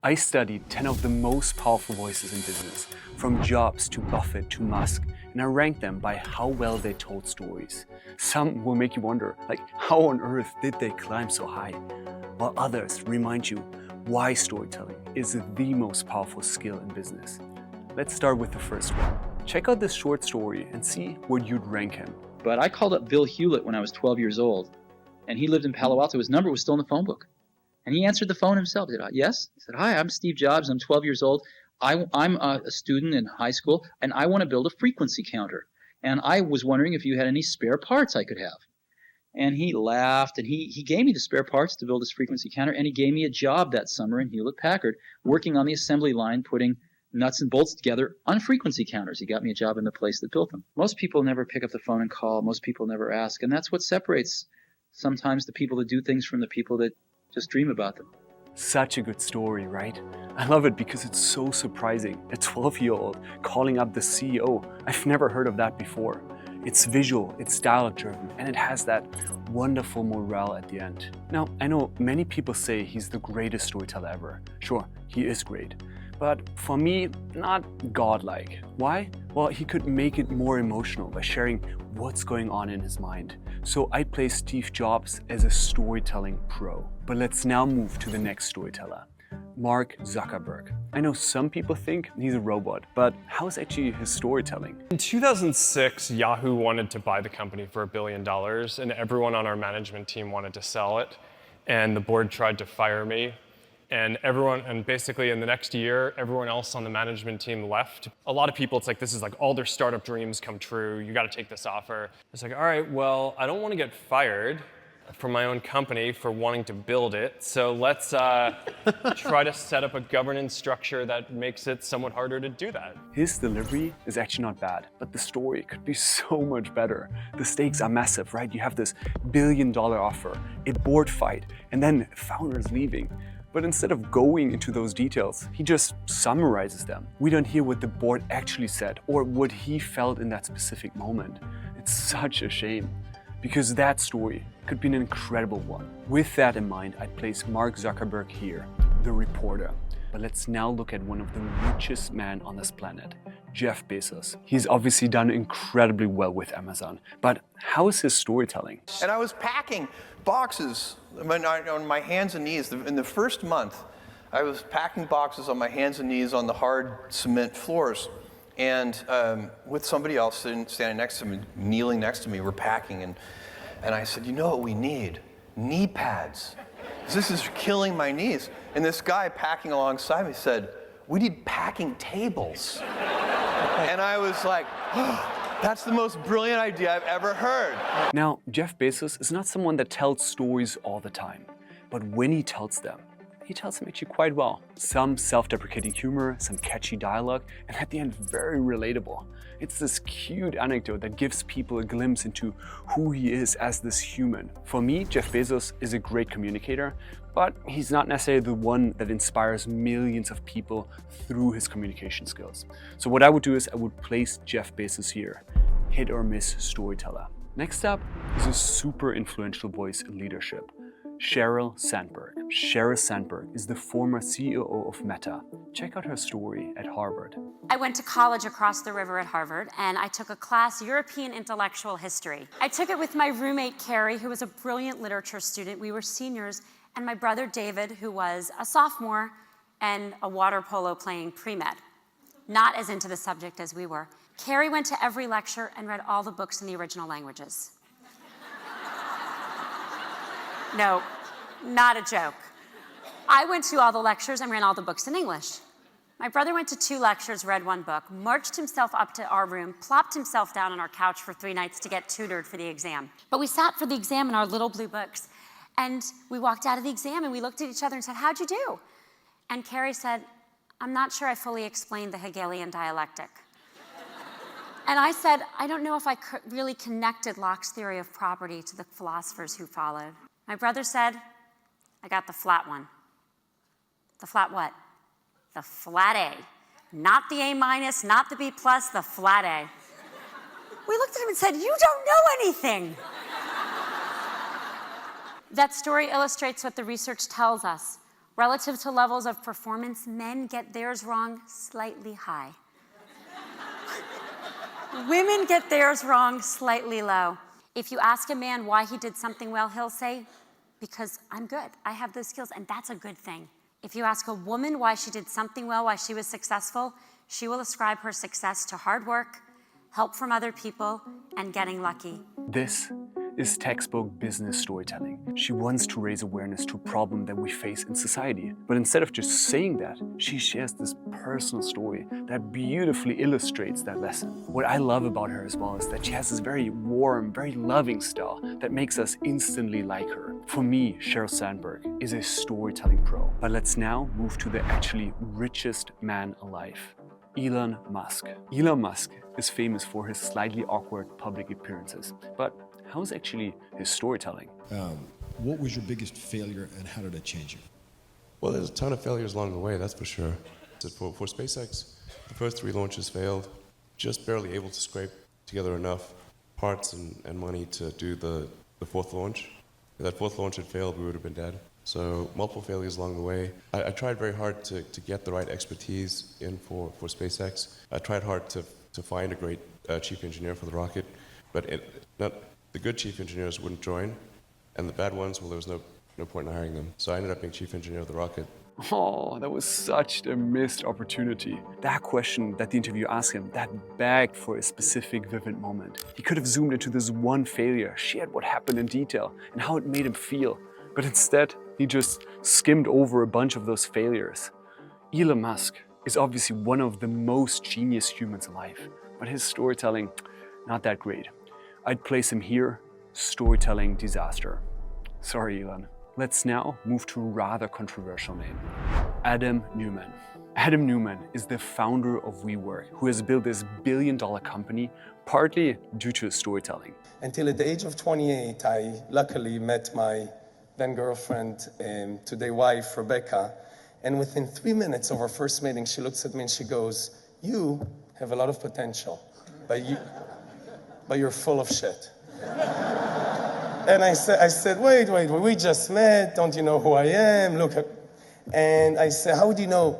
I studied 10 of the most powerful voices in business, from Jobs to Buffett to Musk, and I ranked them by how well they told stories. Some will make you wonder, like, how on earth did they climb so high? While others remind you why storytelling is the most powerful skill in business. Let's start with the first one. Check out this short story and see where you'd rank him. But I called up Bill Hewlett when I was 12 years old, and he lived in Palo Alto. His number was still in the phone book. And he answered the phone himself. He said, yes? He said, hi, I'm Steve Jobs. I'm 12 years old. I'm a student in high school, and I want to build a frequency counter. And I was wondering if you had any spare parts I could have. And he laughed, and he gave me the spare parts to build this frequency counter, and he gave me a job that summer in Hewlett-Packard, working on the assembly line, putting nuts and bolts together on frequency counters. He got me a job in the place that built them. Most people never pick up the phone and call. Most people never ask. And that's what separates sometimes the people that do things from the people that just dream about them. Such a good story, right? I love it because it's so surprising. A 12-year-old calling up the CEO. I've never heard of that before. It's visual, it's dialogue-driven, and it has that wonderful morale at the end. Now, I know many people say he's the greatest storyteller ever. Sure, he is great. But for me, not godlike. Why? Well, he could make it more emotional by sharing what's going on in his mind. So I place Steve Jobs as a storytelling pro. But let's now move to the next storyteller, Mark Zuckerberg. I know some people think he's a robot, but how's actually his storytelling? In 2006, Yahoo wanted to buy the company for $1 billion, and everyone on our management team wanted to sell it. And the board tried to fire me. And basically in the next year, everyone else on the management team left. A lot of people, it's like, this is like all their startup dreams come true. You got to take this offer. It's like, all right, well, I don't want to get fired from my own company for wanting to build it. So let's try to set up a governance structure that makes it somewhat harder to do that. His delivery is actually not bad, but the story could be so much better. The stakes are massive, right? You have this $1 billion offer, a board fight, and then founders leaving. But instead of going into those details, he just summarizes them. We don't hear what the board actually said or what he felt in that specific moment. It's such a shame, because that story could be an incredible one. With that in mind, I'd place Mark Zuckerberg here, the reporter. But let's now look at one of the richest men on this planet, Jeff Bezos. He's obviously done incredibly well with Amazon, but how is his storytelling? And I was packing boxes on my hands and knees. In the first month, I was packing boxes on my hands and knees on the hard cement floors. And with somebody else standing next to me, kneeling next to me, we're packing. And I said, you know what we need? Knee pads. This is killing my knees. And this guy packing alongside me said, we need packing tables. And I was like, oh, that's the most brilliant idea I've ever heard. Now, Jeff Bezos is not someone that tells stories all the time, but when he tells them actually quite well. Some self-deprecating humor, some catchy dialogue, and at the end, very relatable. It's this cute anecdote that gives people a glimpse into who he is as this human. For me, Jeff Bezos is a great communicator, but he's not necessarily the one that inspires millions of people through his communication skills. So what I would do is I would place Jeff Bezos here, hit or miss storyteller. Next up is a super influential voice in leadership, Cheryl Sandberg. Cheryl Sandberg is the former CEO of Meta. Check out her story at Harvard. I went to college across the river at Harvard, and I took a class, European Intellectual History. I took it with my roommate, Carrie, who was a brilliant literature student. We were seniors, and my brother, David, who was a sophomore and a water polo playing pre-med. Not as into the subject as we were. Carrie went to every lecture and read all the books in the original languages. No, not a joke. I went to all the lectures and ran all the books in English. My brother went to 2 lectures, read 1 book, marched himself up to our room, plopped himself down on our couch for 3 nights to get tutored for the exam. But we sat for the exam in our little blue books, and we walked out of the exam and we looked at each other and said, how'd you do? And Carrie said, I'm not sure I fully explained the Hegelian dialectic. And I said, I don't know if I really connected Locke's theory of property to the philosophers who followed. My brother said, I got the flat one. The flat what? The flat A. Not the A minus, not the B plus, the flat A. We looked at him and said, you don't know anything. That story illustrates what the research tells us. Relative to levels of performance, men get theirs wrong slightly high. Women get theirs wrong slightly low. If you ask a man why he did something well, he'll say, because I'm good. I have those skills, and that's a good thing. If you ask a woman why she did something well, why she was successful, she will ascribe her success to hard work, help from other people, and getting lucky. This is textbook business storytelling. She wants to raise awareness to a problem that we face in society. But instead of just saying that, she shares this personal story that beautifully illustrates that lesson. What I love about her as well is that she has this very warm, very loving style that makes us instantly like her. For me, Cheryl Sandberg is a storytelling pro. But let's now move to the actually richest man alive. Elon Musk. Elon Musk is famous for his slightly awkward public appearances, but how is actually his storytelling? What was your biggest failure and how did it change you? Well, there's a ton of failures along the way, that's for sure. For SpaceX, the first 3 launches failed, just barely able to scrape together enough parts and money to do the 4th launch. If that 4th launch had failed, we would have been dead. So multiple failures along the way. I tried very hard to get the right expertise in for SpaceX. I tried hard to find a great chief engineer for the rocket, but the good chief engineers wouldn't join, and the bad ones, well, there was no point in hiring them. So I ended up being chief engineer of the rocket. Oh, that was such a missed opportunity. That question that the interviewer asked him, that begged for a specific vivid moment. He could have zoomed into this one failure, shared what happened in detail, and how it made him feel. But instead, he just skimmed over a bunch of those failures. Elon Musk is obviously one of the most genius humans alive, but his storytelling, not that great. I'd place him here, storytelling disaster. Sorry, Elon. Let's now move to a rather controversial name, Adam Neumann. Adam Neumann is the founder of WeWork, who has built this billion-dollar company partly due to his storytelling. Until at the age of 28, I luckily met my then girlfriend, today wife, Rebecca, and within 3 minutes of our first meeting, she looks at me and she goes, "You have a lot of potential, but you're full of shit." And I said, wait, we just met, don't you know who I am? Look, and I said, how would you know?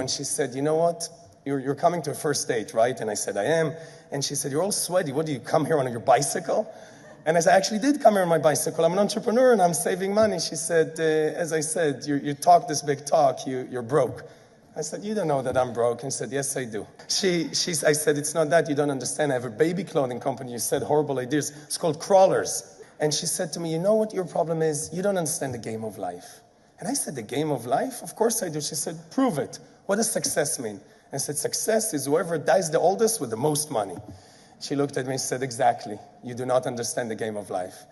And she said, you know what? You're coming to a first date, right? And I said, I am. And she said, you're all sweaty. What, do you come here on your bicycle? And I said, I actually did come here on my bicycle. I'm an entrepreneur and I'm saving money. She said, as I said, you talk this big talk, you're broke. I said, you don't know that I'm broke. And she said, yes, I do. I said, it's not that, you don't understand. I have a baby clothing company. You said horrible ideas. It's called Crawlers. And she said to me, you know what your problem is? You don't understand the game of life. And I said, the game of life? Of course I do. She said, prove it. What does success mean? And I said, success is whoever dies the oldest with the most money. She looked at me and said, exactly. You do not understand the game of life.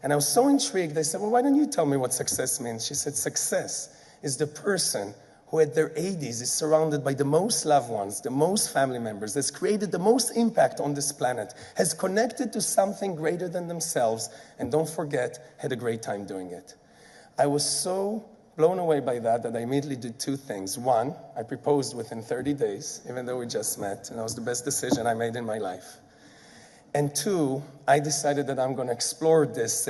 And I was so intrigued. I said, well, why don't you tell me what success means? She said, success is the person who at their 80s is surrounded by the most loved ones, the most family members, has created the most impact on this planet, has connected to something greater than themselves, and don't forget, had a great time doing it. I was so blown away by that I immediately did 2 things. 1, I proposed within 30 days, even though we just met, and that was the best decision I made in my life. And 2, I decided that I'm going to explore this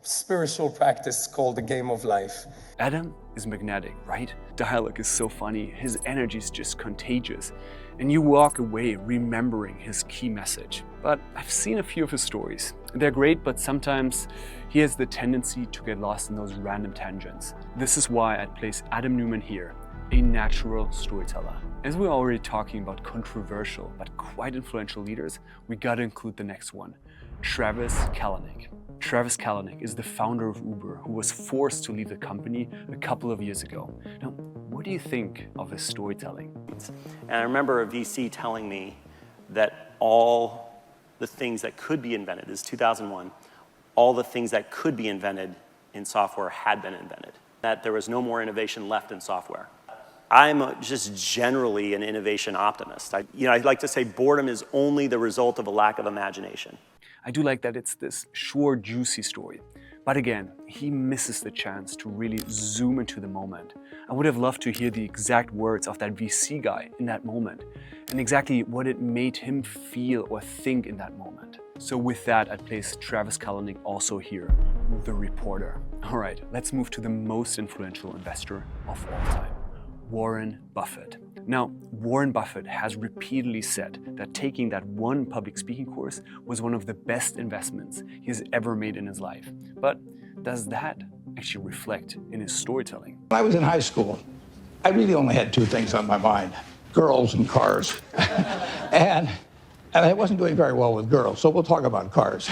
spiritual practice called the game of life. Adam is magnetic, right? Dialogue is so funny, his energy is just contagious, and you walk away remembering his key message. But I've seen a few of his stories. They're great, but sometimes he has the tendency to get lost in those random tangents. This is why I'd place Adam Neumann here, a natural storyteller. As we're already talking about controversial but quite influential leaders, we gotta include the next one, Travis Kalanick. Travis Kalanick is the founder of Uber, who was forced to leave the company a couple of years ago. Now, what do you think of his storytelling? And I remember a VC telling me that all the things that could be invented, this is 2001, all the things that could be invented in software had been invented, that there was no more innovation left in software. I'm just generally an innovation optimist. I'd like to say boredom is only the result of a lack of imagination. I do like that it's this short, juicy story. But again, he misses the chance to really zoom into the moment. I would have loved to hear the exact words of that VC guy in that moment and exactly what it made him feel or think in that moment. So with that, I'd place Travis Kalanick also here, the reporter. All right, let's move to the most influential investor of all time, Warren Buffett. Now, Warren Buffett has repeatedly said that taking that one public speaking course was one of the best investments he has ever made in his life. But does that actually reflect in his storytelling? When I was in high school, I really only had two things on my mind: girls and cars. and I wasn't doing very well with girls, so we'll talk about cars.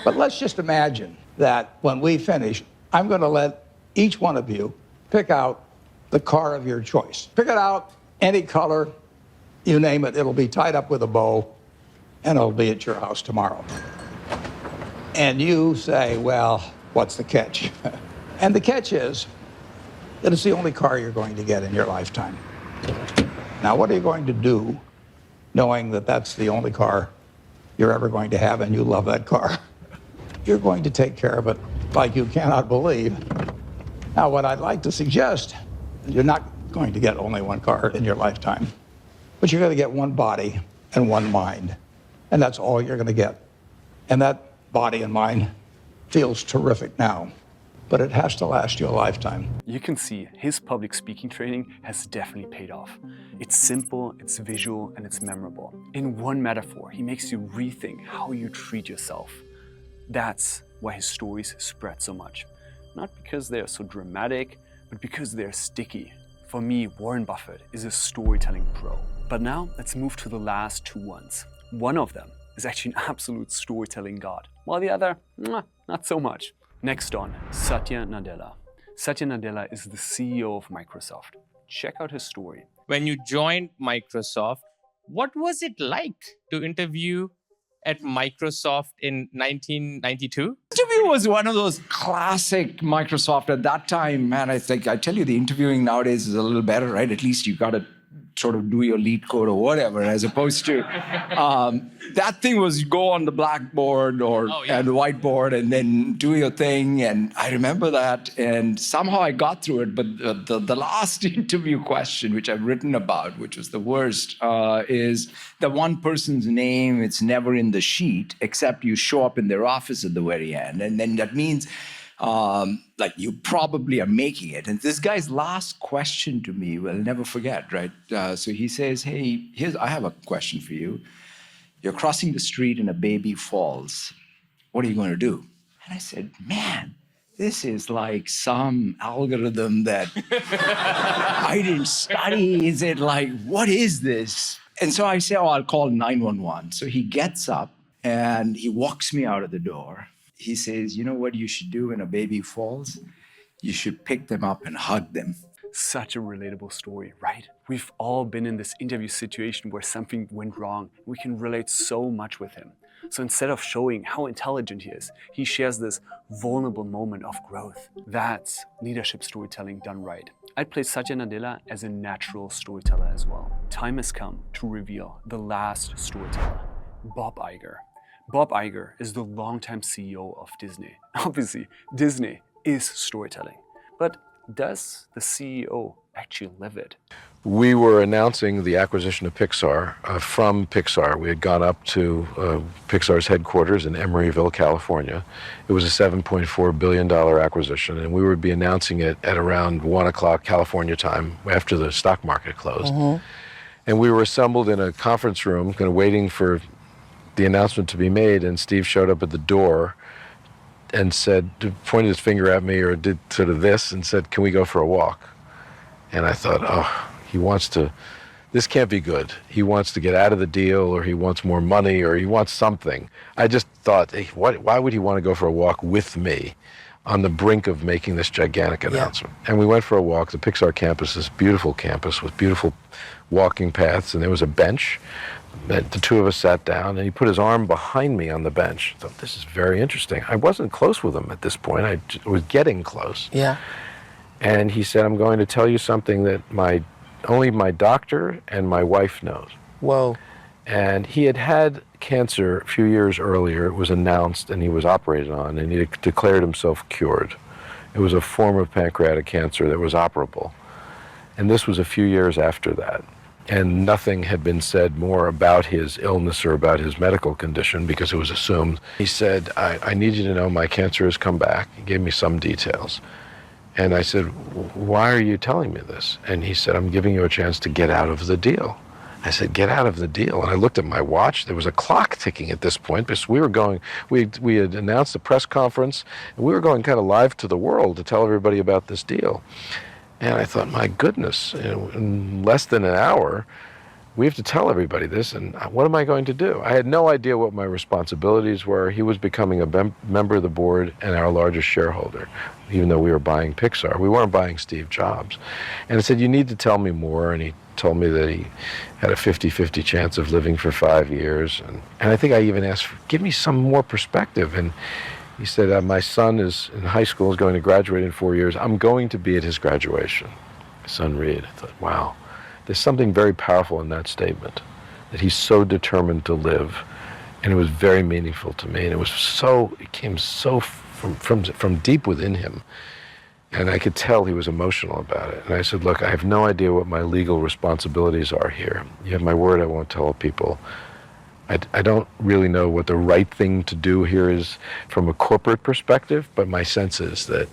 But let's just imagine that when we finish, I'm going to let each one of you pick out the car of your choice. Pick it out, any color, you name it. It'll be tied up with a bow, and it'll be at your house tomorrow. And you say, well, what's the catch? And the catch is that it's the only car you're going to get in your lifetime. Now, what are you going to do knowing that that's the only car you're ever going to have and you love that car? You're going to take care of it like you cannot believe. Now, what I'd like to suggest, you're not going to get only one car in your lifetime, but you're going to get one body and one mind, and that's all you're going to get. And that body and mind feels terrific now, but it has to last you a lifetime. You can see his public speaking training has definitely paid off. It's simple, it's visual, and it's memorable. In one metaphor, he makes you rethink how you treat yourself. That's why his stories spread so much. Not because they're so dramatic, but because they're sticky. For me, Warren Buffett is a storytelling pro. But now let's move to the last two ones. One of them is actually an absolute storytelling god, while the other, not so much. Next on, Satya Nadella. Satya Nadella is the CEO of Microsoft. Check out his story. When you joined Microsoft, what was it like to interview at Microsoft in 1992? Interview was one of those classic Microsoft at that time. Man, I tell you, the interviewing nowadays is a little better, right? At least you got to sort of do your lead code or whatever, as opposed to that thing was go on the blackboard and whiteboard and then do your thing. And I remember that, and somehow I got through it. But the last interview question, which I've written about, which was the worst, is the one person's name. It's never in the sheet, except you show up in their office at the very end, and then that means like you probably are making it. And this guy's last question to me, well, I'll never forget, right? So he says, hey, I have a question for you. You're crossing the street and a baby falls. What are you going to do? And I said, man, this is like some algorithm that I didn't study. Is it like, what is this? And so I say, oh, I'll call 911. So he gets up and he walks me out of the door. He says, you know what you should do when a baby falls? You should pick them up and hug them. Such a relatable story, right? We've all been in this interview situation where something went wrong. We can relate so much with him. So instead of showing how intelligent he is, he shares this vulnerable moment of growth. That's leadership storytelling done right. I'd place Satya Nadella as a natural storyteller as well. Time has come to reveal the last storyteller, Bob Iger. Bob Iger is the longtime CEO of Disney. Obviously, Disney is storytelling. But does the CEO actually live it? We were announcing the acquisition of Pixar from Pixar. We had gone up to Pixar's headquarters in Emeryville, California. It was a $7.4 billion acquisition, and we would be announcing it at around 1 o'clock California time after the stock market closed. And we were assembled in a conference room, kind of waiting for the announcement to be made, and Steve showed up at the door and said, pointed his finger at me or did sort of this and said, can we go for a walk? And I thought, oh, this can't be good. He wants to get out of the deal, or he wants more money, or he wants something. I just thought, hey, why would he want to go for a walk with me on the brink of making this gigantic announcement? And we went for a walk. The Pixar campus, this beautiful campus with beautiful walking paths, and there was a bench. The two of us sat down, and he put his arm behind me on the bench. I thought, this is very interesting. I wasn't close with him at this point. I was getting close. Yeah. And he said, I'm going to tell you something that only my doctor and my wife knows. Whoa. And he had had cancer a few years earlier. It was announced, and he was operated on, and he declared himself cured. It was a form of pancreatic cancer that was operable. And this was a few years after that. And nothing had been said more about his illness or about his medical condition because it was assumed. He said, I need you to know my cancer has come back. He gave me some details. And I said, why are you telling me this? And he said, I'm giving you a chance to get out of the deal. I said, get out of the deal. And I looked at my watch. There was a clock ticking at this point because we had announced a press conference, and we were going kind of live to the world to tell everybody about this deal. And I thought, my goodness, in less than an hour, we have to tell everybody this, and what am I going to do? I had no idea what my responsibilities were. He was becoming a member of the board and our largest shareholder, even though we were buying Pixar. We weren't buying Steve Jobs. And I said, you need to tell me more, and he told me that he had a 50-50 chance of living for 5 years. And I think I even asked, give me some more perspective. And he said, my son is in high school, is going to graduate in 4 years. I'm going to be at his graduation. My son Reed. I thought, wow, there's something very powerful in that statement, that he's so determined to live. And it was very meaningful to me. And it came so from deep within him. And I could tell he was emotional about it. And I said, look, I have no idea what my legal responsibilities are here. You have my word, I won't tell people. I don't really know what the right thing to do here is from a corporate perspective, but my sense is that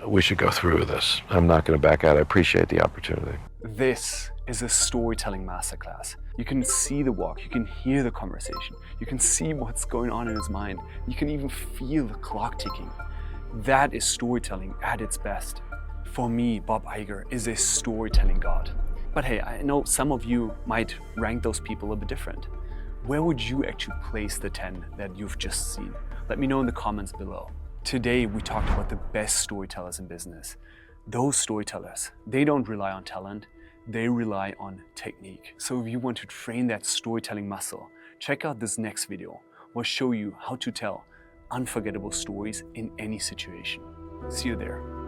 we should go through with this. I'm not going to back out. I appreciate the opportunity. This is a storytelling masterclass. You can see the walk, you can hear the conversation, you can see what's going on in his mind, you can even feel the clock ticking. That is storytelling at its best. For me, Bob Iger is a storytelling god. But hey, I know some of you might rank those people a bit different. Where would you actually place the 10 that you've just seen? Let me know in the comments below. Today, we talked about the best storytellers in business. Those storytellers, they don't rely on talent, they rely on technique. So if you want to train that storytelling muscle, check out this next video. We'll show you how to tell unforgettable stories in any situation. See you there.